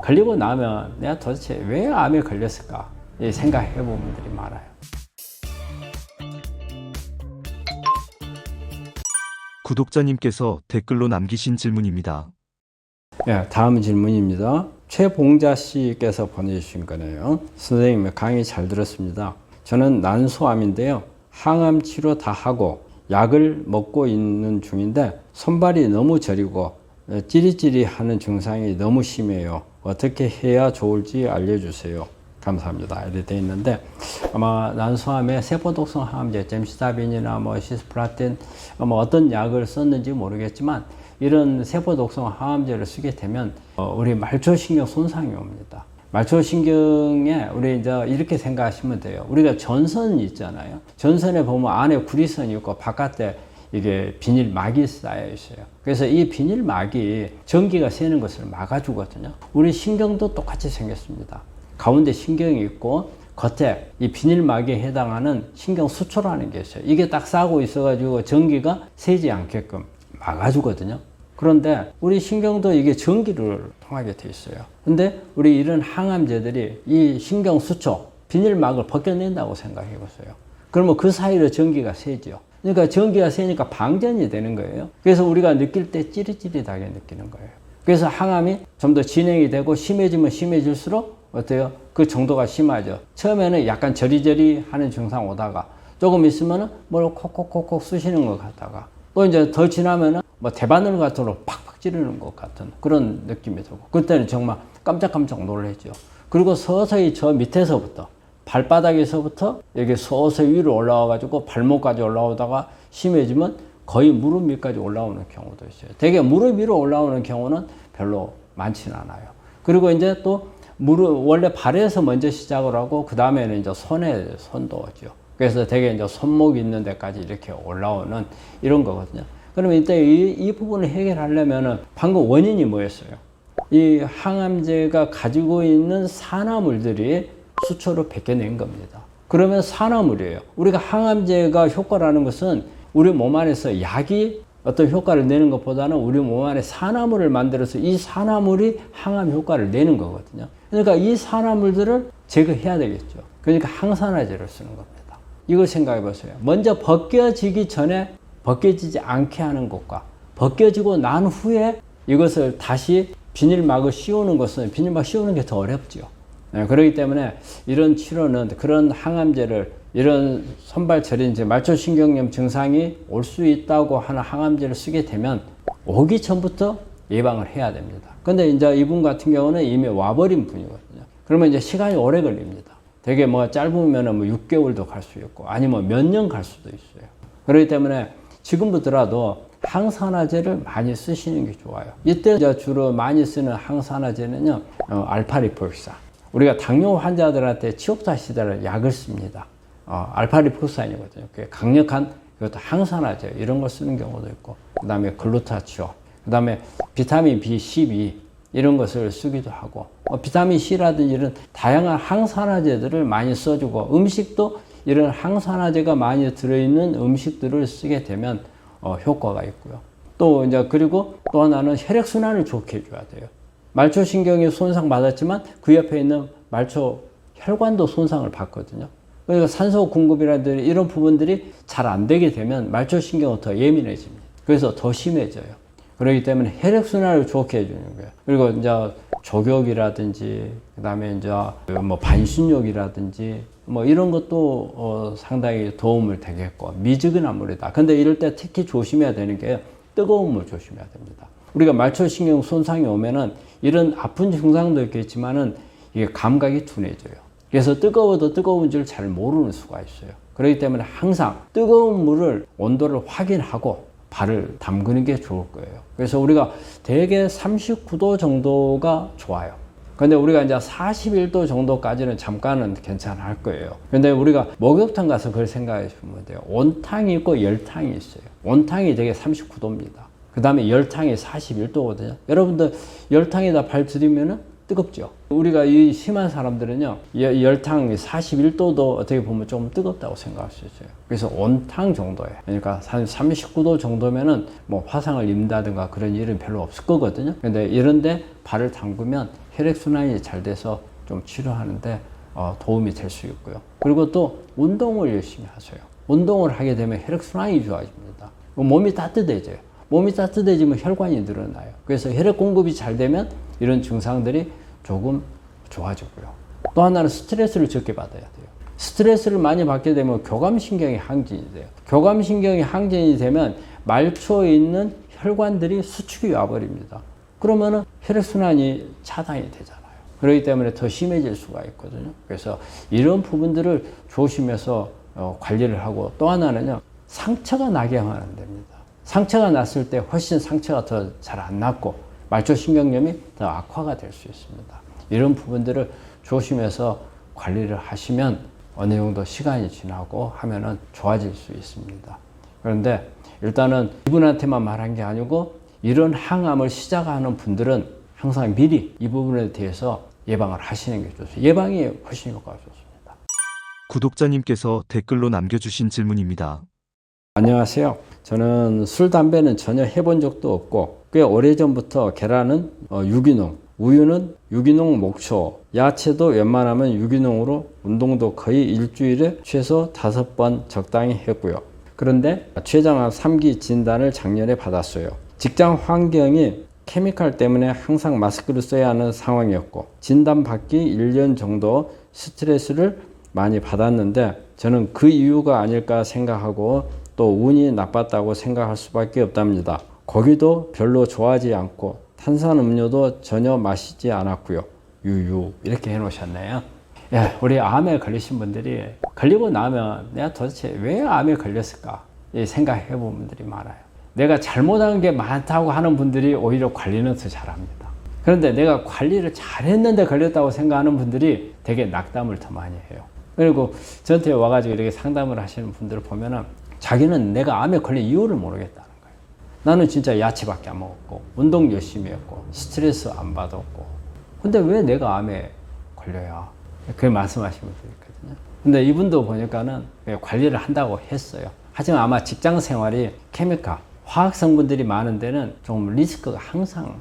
걸리고 나면 내가 도대체 왜 암에 걸렸을까 생각해 본 분들이 많아요. 구독자님께서 댓글로 남기신 질문입니다. 예, 다음 질문입니다. 최봉자 씨께서 보내주신 거네요. 선생님 강의 잘 들었습니다. 저는 난소암인데요. 항암 치료 다 하고 약을 먹고 있는 중인데 손발이 너무 저리고 찌릿찌릿하는 증상이 너무 심해요. 어떻게 해야 좋을지 알려주세요. 감사합니다. 이렇게 되어 있는데 아마 난소암에 세포독성 항암제, 잼시타빈이나 시스플라틴 어떤 약을 썼는지 모르겠지만 이런 세포독성 항암제를 쓰게 되면 우리 말초신경 손상이 옵니다. 말초신경에 우리 이제 이렇게 생각하시면 돼요. 우리가 전선 있잖아요. 전선에 보면 안에 구리선이 있고 바깥에 이게 비닐막이 쌓여 있어요. 그래서 이 비닐막이 전기가 새는 것을 막아주거든요. 우리 신경도 똑같이 생겼습니다. 가운데 신경이 있고 겉에 이 비닐막에 해당하는 신경 수초라는 게 있어요. 이게 딱 싸고 있어가지고 전기가 새지 않게끔 막아주거든요. 그런데 우리 신경도 이게 전기를 통하게 돼 있어요. 근데 우리 이런 항암제들이 이 신경 수초, 비닐막을 벗겨낸다고 생각해 보세요. 그러면 그 사이로 전기가 새죠. 그러니까 전기가 새니까 방전이 되는 거예요. 그래서 우리가 느낄 때 찌릿찌릿하게 느끼는 거예요. 그래서 항암이 좀 더 진행이 되고 심해지면 심해질수록 어때요? 그 정도가 심하죠. 처음에는 약간 저리저리 하는 증상 오다가 조금 있으면은 뭘 콕콕콕콕 쑤시는 것 같다가 또 이제 더 지나면은 대바늘 같은 거 팍팍 찌르는 것 같은 그런 느낌이 들고 그때는 정말 깜짝깜짝 놀라죠. 그리고 서서히 저 밑에서부터 발바닥에서부터 여기 서서히 위로 올라와 가지고 발목까지 올라오다가 심해지면 거의 무릎 위까지 올라오는 경우도 있어요. 되게 무릎 위로 올라오는 경우는 별로 많지는 않아요. 그리고 이제 또 무릎 원래 발에서 먼저 시작을 하고 그 다음에는 이제 손도 오죠. 그래서 되게 이제 손목 있는 데까지 이렇게 올라오는 이런 거거든요. 그러면 이때 이 부분을 해결하려면은 방금 원인이 뭐였어요? 이 항암제가 가지고 있는 산화물들이 수초로 벗겨낸 겁니다. 그러면 산화물이에요. 우리가 항암제가 효과라는 것은 우리 몸 안에서 약이 어떤 효과를 내는 것보다는 우리 몸 안에 산화물을 만들어서 이 산화물이 항암 효과를 내는 거거든요. 그러니까 이 산화물들을 제거해야 되겠죠. 그러니까 항산화제를 쓰는 겁니다. 이걸 생각해 보세요. 먼저 벗겨지기 전에 벗겨지지 않게 하는 것과 벗겨지고 난 후에 이것을 다시 비닐막을 씌우는 것은 비닐막 씌우는 게 더 어렵죠. 네, 그렇기 때문에 이런 치료는 그런 항암제를 이런 손발 저린제 말초신경염 증상이 올 수 있다고 하는 항암제를 쓰게 되면 오기 전부터 예방을 해야 됩니다. 근데 이제 이분 같은 경우는 이미 와버린 분이거든요. 그러면 이제 시간이 오래 걸립니다. 되게 짧으면 6개월도 갈 수 있고 아니면 몇 년 갈 수도 있어요. 그렇기 때문에 지금부터라도 항산화제를 많이 쓰시는 게 좋아요. 이때 이제 주로 많이 쓰는 항산화제는요, 알파리폴산. 우리가 당뇨 환자들한테 치욕자 시대를 약을 씁니다. 알파리폴산이거든요. 강력한 이것도 항산화제 이런 걸 쓰는 경우도 있고, 그 다음에 글루타치온, 그 다음에 비타민 B12 이런 것을 쓰기도 하고, 비타민 C라든지 이런 다양한 항산화제들을 많이 써주고, 음식도 이런 항산화제가 많이 들어있는 음식들을 쓰게 되면 효과가 있고요. 또 이제 그리고 또 하나는 혈액순환을 좋게 해줘야 돼요. 말초신경이 손상받았지만 그 옆에 있는 말초 혈관도 손상을 받거든요. 그러니까 산소 공급이라든지 이런 부분들이 잘 안 되게 되면 말초신경은 더 예민해집니다. 그래서 더 심해져요. 그렇기 때문에 혈액순환을 좋게 해주는 거예요. 그리고 이제 족욕이라든지, 그 다음에 이제 반신욕이라든지, 이런 것도 상당히 도움을 되겠고, 미지근한 물이다. 근데 이럴 때 특히 조심해야 되는 게 뜨거운 물 조심해야 됩니다. 우리가 말초신경 손상이 오면은 이런 아픈 증상도 있겠지만은 이게 감각이 둔해져요. 그래서 뜨거워도 뜨거운 줄 잘 모르는 수가 있어요. 그렇기 때문에 항상 뜨거운 물을 온도를 확인하고 발을 담그는 게 좋을 거예요. 그래서 우리가 대개 39도 정도가 좋아요. 근데 우리가 이제 41도 정도까지는 잠깐은 괜찮을 거예요. 근데 우리가 목욕탕 가서 그걸 생각해 보면 돼요. 온탕이 있고 열탕이 있어요. 온탕이 되게 39도입니다. 그 다음에 열탕이 41도거든요. 여러분들 열탕에다 발 들이면은 뜨겁죠. 우리가 이 심한 사람들은요, 열탕 41도도 어떻게 보면 좀 뜨겁다고 생각할 수 있어요. 그래서 온탕 정도에, 그러니까 한 39도 정도면은 화상을 입는다든가 그런 일은 별로 없을 거거든요. 근데 이런데 발을 담그면 혈액순환이 잘 돼서 좀 치료하는데 도움이 될 수 있고요. 그리고 또 운동을 열심히 하세요. 운동을 하게 되면 혈액순환이 좋아집니다. 몸이 따뜻해져요. 몸이 따뜻해지면 혈관이 늘어나요. 그래서 혈액 공급이 잘 되면 이런 증상들이 조금 좋아지고요. 또 하나는 스트레스를 적게 받아야 돼요. 스트레스를 많이 받게 되면 교감신경이 항진이 돼요. 교감신경이 항진이 되면 말초에 있는 혈관들이 수축이 와버립니다. 그러면은 혈액순환이 차단이 되잖아요. 그렇기 때문에 더 심해질 수가 있거든요. 그래서 이런 부분들을 조심해서 관리를 하고, 또 하나는요, 상처가 나게 하면 안 됩니다. 상처가 났을 때 훨씬 상처가 더 잘 안 났고 말초신경염이 더 악화가 될 수 있습니다. 이런 부분들을 조심해서 관리를 하시면 어느 정도 시간이 지나고 하면은 좋아질 수 있습니다. 그런데 일단은 이분한테만 말한 게 아니고 이런 항암을 시작하는 분들은 항상 미리 이 부분에 대해서 예방을 하시는 게 좋습니다. 예방이 훨씬 효과가 좋습니다. 구독자님께서 댓글로 남겨주신 질문입니다. 안녕하세요. 저는 술, 담배는 전혀 해본 적도 없고 꽤 오래전부터 계란은 유기농, 우유는 유기농 목초, 야채도 웬만하면 유기농으로 운동도 거의 일주일에 최소 5번 적당히 했고요. 그런데 췌장암 3기 진단을 작년에 받았어요. 직장 환경이 케미칼 때문에 항상 마스크를 써야 하는 상황이었고 진단받기 1년 정도 스트레스를 많이 받았는데 저는 그 이유가 아닐까 생각하고 또 운이 나빴다고 생각할 수밖에 없답니다. 고기도 별로 좋아하지 않고 탄산음료도 전혀 마시지 않았고요. 유유 이렇게 해놓으셨네요. 예, 우리 암에 걸리신 분들이 걸리고 나면 내가 도대체 왜 암에 걸렸을까 생각해 본 분들이 많아요. 내가 잘못한 게 많다고 하는 분들이 오히려 관리는 더 잘합니다. 그런데 내가 관리를 잘했는데 걸렸다고 생각하는 분들이 되게 낙담을 더 많이 해요. 그리고 저한테 와가지고 이렇게 상담을 하시는 분들을 보면은 자기는 내가 암에 걸린 이유를 모르겠다는 거예요. 나는 진짜 야채밖에 안 먹었고 운동 열심히 했고 스트레스 안 받았고 근데 왜 내가 암에 걸려야? 그렇게 말씀하시는 분들이 있거든요. 근데 이분도 보니까는 관리를 한다고 했어요. 하지만 아마 직장 생활이 케미칼, 화학 성분들이 많은 데는 좀 리스크가 항상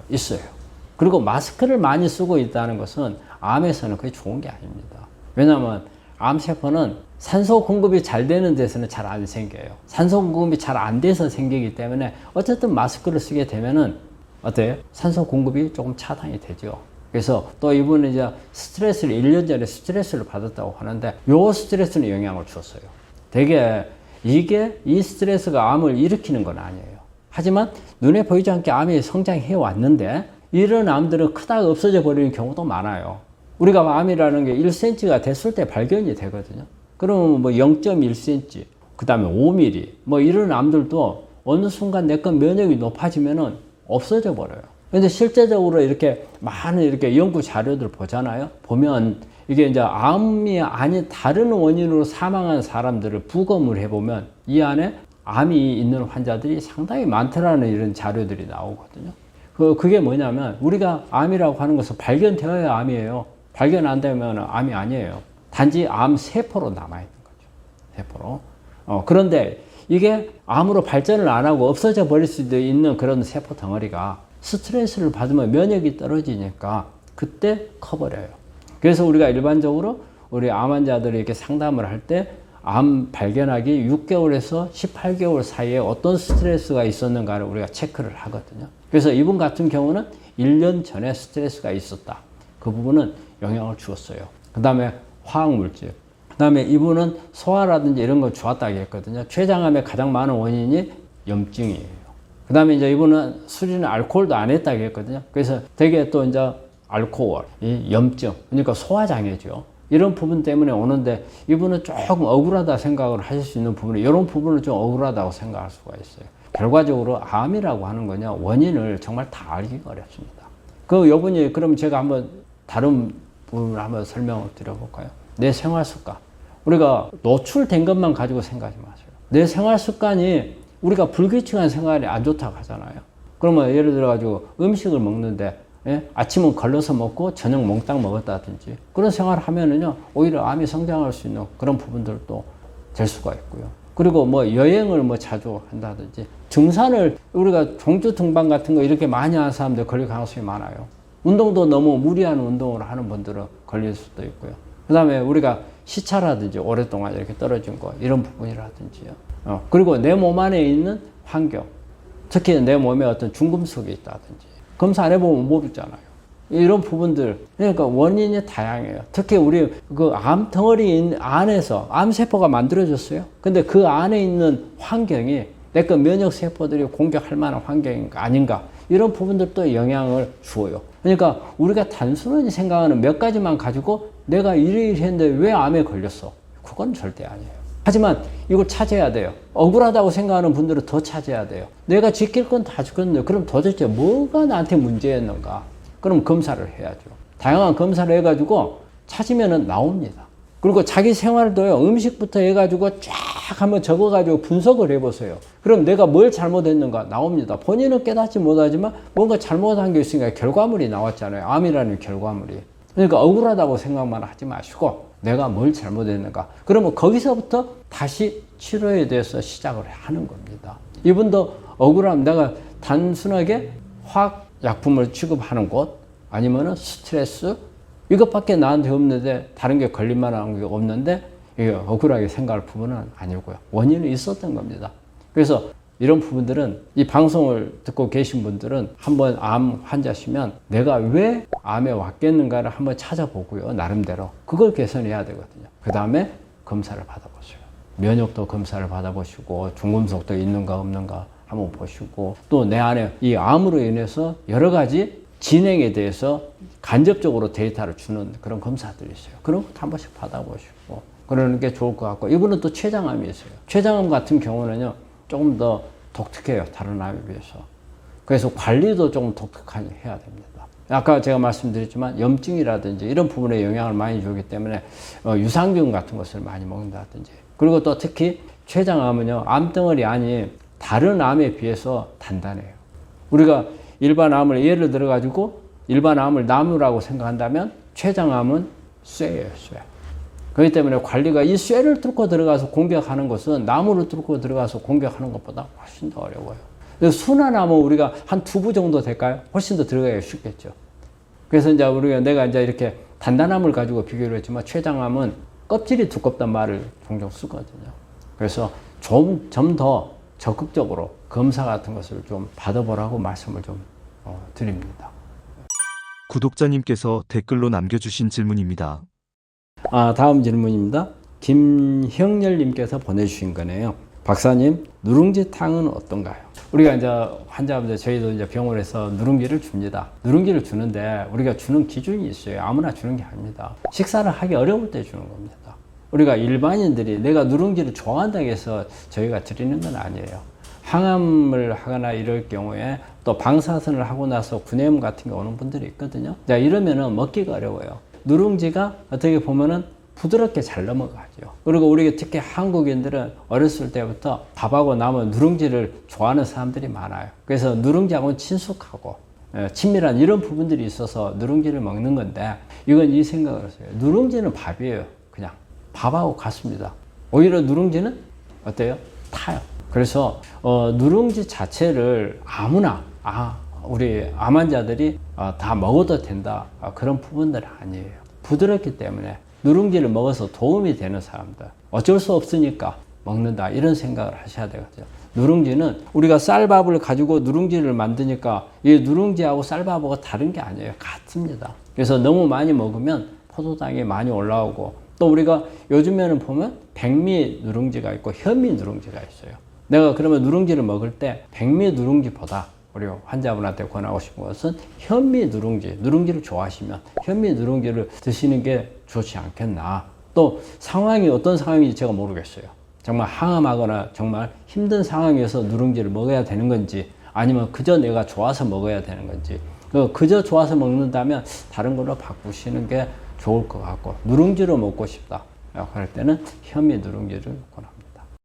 있어요. 그리고 마스크를 많이 쓰고 있다는 것은 암에서는 그게 좋은 게 아닙니다. 왜냐하면 암세포는 산소 공급이 잘 되는 데서는 잘 안 생겨요. 산소 공급이 잘 안 돼서 생기기 때문에 어쨌든 마스크를 쓰게 되면은 어때요? 산소 공급이 조금 차단이 되죠. 그래서 또 이분은 이제 스트레스를 1년 전에 스트레스를 받았다고 하는데 요 스트레스는 영향을 줬어요. 되게 이 스트레스가 암을 일으키는 건 아니에요. 하지만 눈에 보이지 않게 암이 성장해 왔는데 이런 암들은 크다가 없어져 버리는 경우도 많아요. 우리가 암이라는 게 1cm가 됐을 때 발견이 되거든요. 그러면 뭐 0.1cm, 그 다음에 5mm, 뭐 이런 암들도 어느 순간 내 건 면역이 높아지면은 없어져 버려요. 근데 실제적으로 이렇게 많은 이렇게 연구 자료들 보잖아요. 보면 이게 이제 암이 아닌 다른 원인으로 사망한 사람들을 부검을 해보면 이 안에 암이 있는 환자들이 상당히 많더라는 이런 자료들이 나오거든요. 그게 뭐냐면 우리가 암이라고 하는 것은 발견되어야 암이에요. 발견 안 되면 암이 아니에요. 단지 암 세포로 남아있는 거죠. 세포로. 그런데 이게 암으로 발전을 안 하고 없어져 버릴 수도 있는 그런 세포 덩어리가 스트레스를 받으면 면역이 떨어지니까 그때 커버려요. 그래서 우리가 일반적으로 우리 암 환자들이 이렇게 상담을 할 때 암 발견하기 6개월에서 18개월 사이에 어떤 스트레스가 있었는가를 우리가 체크를 하거든요. 그래서 이분 같은 경우는 1년 전에 스트레스가 있었다. 그 부분은 영향을 주었어요. 그 다음에 화학물질. 그 다음에 이분은 소화라든지 이런 거 좋았다고 했거든요. 췌장암의 가장 많은 원인이 염증이에요. 그 다음에 이제 이분은 술이나 알코올도 안 했다고 했거든요. 그래서 되게 또 이제 알코올, 이 염증, 그러니까 소화장애죠. 이런 부분 때문에 오는데 이분은 조금 억울하다 생각을 하실 수 있는 부분이 이런 부분은 좀 억울하다고 생각할 수가 있어요. 결과적으로 암이라고 하는 거냐 원인을 정말 다 알기가 어렵습니다. 요분이 그럼 제가 한번 다른 부분을 한번 설명을 드려볼까요? 내 생활 습관. 우리가 노출된 것만 가지고 생각하지 마세요. 내 생활 습관이 우리가 불규칙한 생활이 안 좋다고 하잖아요. 그러면 예를 들어가지고 음식을 먹는데 아침은 걸러서 먹고 저녁 몽땅 먹었다든지 그런 생활을 하면은요 오히려 암이 성장할 수 있는 그런 부분들도 될 수가 있고요. 그리고 뭐 여행을 뭐 자주 한다든지 등산을 우리가 종주 등반 같은 거 이렇게 많이 하는 사람들 걸릴 가능성이 많아요. 운동도 너무 무리한 운동을 하는 분들은 걸릴 수도 있고요. 그 다음에 우리가 시차라든지 오랫동안 이렇게 떨어진 거, 이런 부분이라든지요. 그리고 내 몸 안에 있는 환경, 특히 내 몸에 어떤 중금속이 있다든지, 검사 안 해보면 모르잖아요. 이런 부분들, 그러니까 원인이 다양해요. 특히 우리 그 암덩어리 안에서 암세포가 만들어졌어요. 근데 그 안에 있는 환경이 내 거 면역세포들이 공격할 만한 환경인가 아닌가, 이런 부분들도 영향을 주어요. 그러니까 우리가 단순하게 생각하는 몇 가지만 가지고 내가 이러이러 했는데 왜 암에 걸렸어? 그건 절대 아니에요. 하지만 이걸 찾아야 돼요. 억울하다고 생각하는 분들은 더 찾아야 돼요. 내가 지킬 건 다 지켰는데 그럼 도대체 뭐가 나한테 문제였는가? 그럼 검사를 해야죠. 다양한 검사를 해가지고 찾으면 나옵니다. 그리고 자기 생활도요, 음식부터 해가지고 쫙 한번 적어가지고 분석을 해보세요. 그럼 내가 뭘 잘못했는가 나옵니다. 본인은 깨닫지 못하지만 뭔가 잘못한 게 있으니까 결과물이 나왔잖아요. 암이라는 결과물이. 그러니까 억울하다고 생각만 하지 마시고 내가 뭘 잘못했는가. 그러면 거기서부터 다시 치료에 대해서 시작을 하는 겁니다. 이분도 억울함, 내가 단순하게 화학약품을 취급하는 곳, 아니면은 스트레스, 이것밖에 나한테 없는데 다른 게 걸릴만한 게 없는데 이게 억울하게 생각할 부분은 아니고요. 원인이 있었던 겁니다. 그래서 이런 부분들은 이 방송을 듣고 계신 분들은 한번 암 환자시면 내가 왜 암에 왔겠는가를 한번 찾아보고요. 나름대로. 그걸 개선해야 되거든요. 그 다음에 검사를 받아보세요. 면역도 검사를 받아보시고 중금속도 있는가 없는가 한번 보시고 또 내 안에 이 암으로 인해서 여러 가지 진행에 대해서 간접적으로 데이터를 주는 그런 검사들이 있어요. 그런 것도 한 번씩 받아보시고 그러는 게 좋을 것 같고, 이분은 또 췌장암이 있어요. 췌장암 같은 경우는요, 조금 더 독특해요. 다른 암에 비해서. 그래서 관리도 조금 독특하게 해야 됩니다. 아까 제가 말씀드렸지만 염증이라든지 이런 부분에 영향을 많이 주기 때문에 유산균 같은 것을 많이 먹는다든지, 그리고 또 특히 췌장암은요, 암덩어리 안이 다른 암에 비해서 단단해요. 우리가 일반 암을 예를 들어 가지고 일반 암을 나무라고 생각한다면 췌장암은 쇠예요, 쇠. 그렇기 때문에 관리가 이 쇠를 뚫고 들어가서 공격하는 것은 나무를 뚫고 들어가서 공격하는 것보다 훨씬 더 어려워요. 그래서 순한암은 우리가 한 2부 정도 될까요? 훨씬 더 들어가기 쉽겠죠. 그래서 이제 내가 이제 이렇게 단단함을 가지고 비교를 했지만 췌장암은 껍질이 두껍단 말을 종종 쓰거든요. 그래서 좀 더 적극적으로 검사 같은 것을 좀 받아보라고 말씀을 좀 드립니다. 구독자님께서 댓글로 남겨주신 질문입니다. 다음 질문입니다. 김형렬님께서 보내주신 거네요. 박사님, 누룽지탕은 어떤가요? 우리가 이제 환자분들, 저희도 이제 병원에서 누룽지를 줍니다. 누룽지를 주는데 우리가 주는 기준이 있어요. 아무나 주는 게 아닙니다. 식사를 하기 어려울 때 주는 겁니다. 우리가 일반인들이 내가 누룽지를 좋아한다고 해서 저희가 드리는 건 아니에요. 항암을 하거나 이럴 경우에 또 방사선을 하고 나서 구내염 같은 게 오는 분들이 있거든요. 자, 이러면은 먹기가 어려워요. 누룽지가 어떻게 보면은 부드럽게 잘 넘어가죠. 그리고 우리 특히 한국인들은 어렸을 때부터 밥하고 남은 누룽지를 좋아하는 사람들이 많아요. 그래서 누룽지하고는 친숙하고 친밀한 이런 부분들이 있어서 누룽지를 먹는 건데, 이건 이 생각을 했어요. 누룽지는 밥이에요. 그냥 밥하고 같습니다. 오히려 누룽지는 어때요? 타요. 그래서 누룽지 자체를 아무나 우리 암 환자들이 다 먹어도 된다, 그런 부분들은 아니에요. 부드럽기 때문에 누룽지를 먹어서 도움이 되는 사람들, 어쩔 수 없으니까 먹는다, 이런 생각을 하셔야 되거든요. 누룽지는 우리가 쌀밥을 가지고 누룽지를 만드니까 이 누룽지하고 쌀밥하고 다른 게 아니에요. 같습니다. 그래서 너무 많이 먹으면 포도당이 많이 올라오고, 또 우리가 요즘에는 보면 백미 누룽지가 있고 현미 누룽지가 있어요. 내가 그러면 누룽지를 먹을 때 백미 누룽지보다 우리 환자분한테 권하고 싶은 것은 현미 누룽지, 누룽지를 좋아하시면 현미 누룽지를 드시는 게 좋지 않겠나. 또 상황이 어떤 상황인지 제가 모르겠어요. 정말 항암하거나 정말 힘든 상황에서 누룽지를 먹어야 되는 건지, 아니면 그저 내가 좋아서 먹어야 되는 건지, 그저 좋아서 먹는다면 다른 걸로 바꾸시는 게 좋을 것 같고, 누룽지로 먹고 싶다 그럴 때는 현미 누룽지를 권합니다.